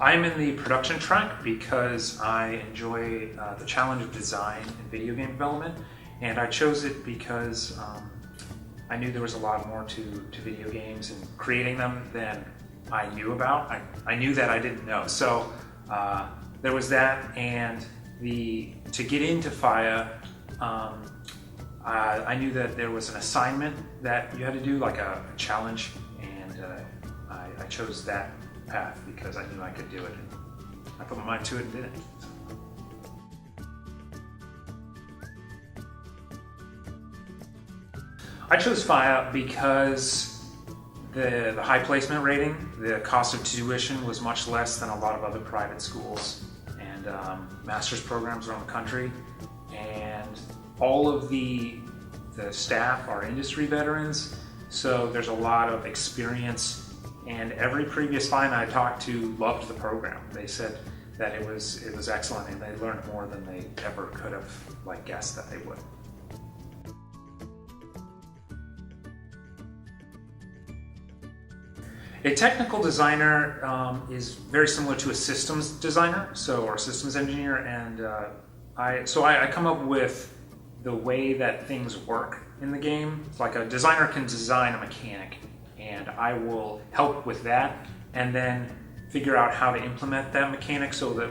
I'm in the production track because I enjoy the challenge of design and video game development, and I chose it because I knew there was a lot more to video games and creating them than I knew about. I knew that I didn't know. So there was that, and to get into FIEA, I knew that there was an assignment that you had to do, like a challenge, and I chose that path because I knew I could do it. And I put my mind to it and did it. I chose FIEA because the high placement rating, the cost of tuition was much less than a lot of other private schools and master's programs around the country, and all of the staff are industry veterans, so there's a lot of experience, and every previous FIEAn I talked to loved the program. They said that it was excellent and they learned more than they ever could have guessed that they would. A technical designer is very similar to a systems designer, or a systems engineer, and I come up with the way that things work in the game. It's like a designer can design a mechanic, and I will help with that, and then figure out how to implement that mechanic so that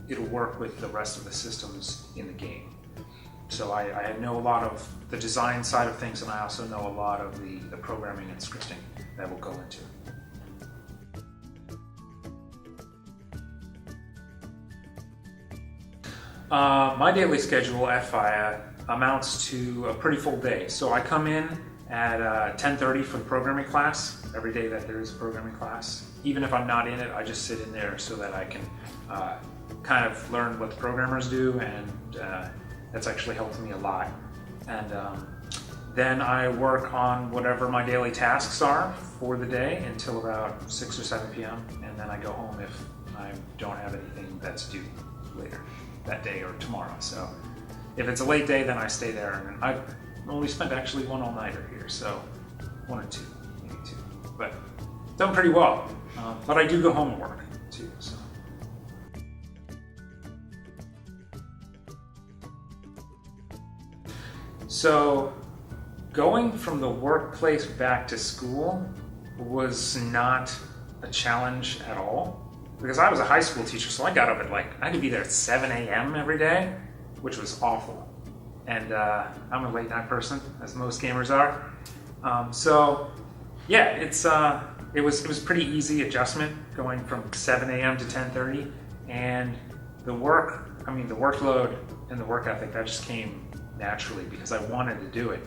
it'll work with the rest of the systems in the game. So I know a lot of the design side of things, and I also know a lot of the programming and scripting that will go into it. My daily schedule at FIEA amounts to a pretty full day. So I come in at 10:30 for the programming class, every day that there is a programming class. Even if I'm not in it, I just sit in there so that I can kind of learn what the programmers do, and that's actually helped me a lot. And then I work on whatever my daily tasks are for the day until about 6 or 7 p.m. And then I go home if I don't have anything that's due later that day or tomorrow. So if it's a late day, then I stay there, and I've only spent actually one all-nighter here, so one or two, maybe two, but done pretty well. But I do go home and work too. So going from the workplace back to school was not a challenge at all, because I was a high school teacher, so I got up at I had to be there at 7 a.m. every day, which was awful. And I'm a late night person, as most gamers are. So yeah, it was pretty easy adjustment going from 7 a.m. to 10:30, and the workload and the work ethic, that just came naturally because I wanted to do it.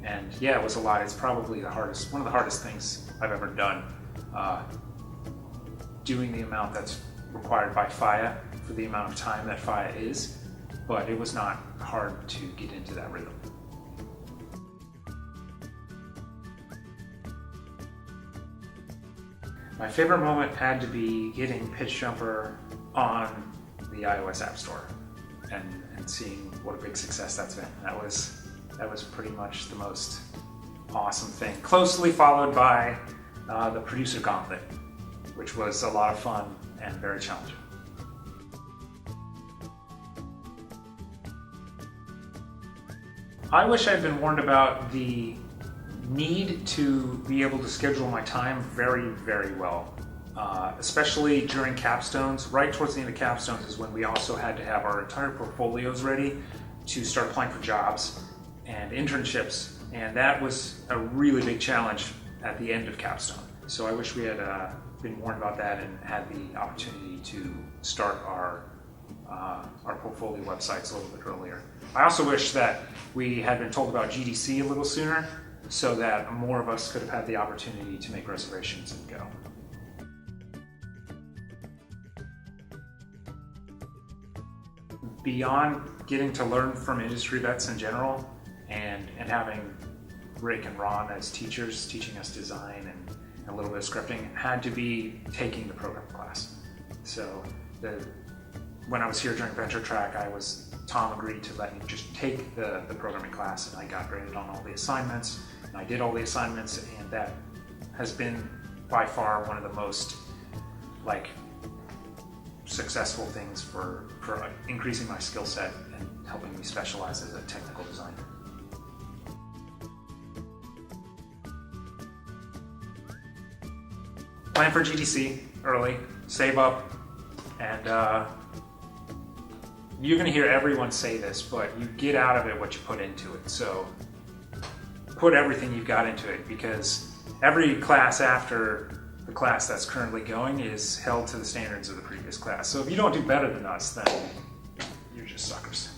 And yeah, it was a lot. It's probably one of the hardest things I've ever done. Doing the amount that's required by FIEA for the amount of time that FIEA is, but it was not hard to get into that rhythm. My favorite moment had to be getting Pitch Jumper on the iOS App Store and seeing what a big success that's been. That was pretty much the most awesome thing, closely followed by the Producer Gauntlet, which was a lot of fun and very challenging. I wish I'd been warned about the need to be able to schedule my time very, very well, especially during capstones. Right towards the end of capstones is when we also had to have our entire portfolios ready to start applying for jobs and internships, and that was a really big challenge at the end of capstone. So I wish we had been warned about that and had the opportunity to start our portfolio websites a little bit earlier. I also wish that we had been told about GDC a little sooner, so that more of us could have had the opportunity to make reservations and go. Beyond getting to learn from industry vets in general, and having Rick and Ron as teachers teaching us design and a little bit of scripting, had to be taking the program class. So when I was here during Venture Track, Tom agreed to let me just take the programming class, and I got graded on all the assignments, and I did all the assignments, and that has been by far one of the most successful things for increasing my skill set and helping me specialize as a technical designer. Plan for GDC early, save up, and you're going to hear everyone say this, but you get out of it what you put into it. So put everything you've got into it, because every class after the class that's currently going is held to the standards of the previous class. So if you don't do better than us, then you're just suckers.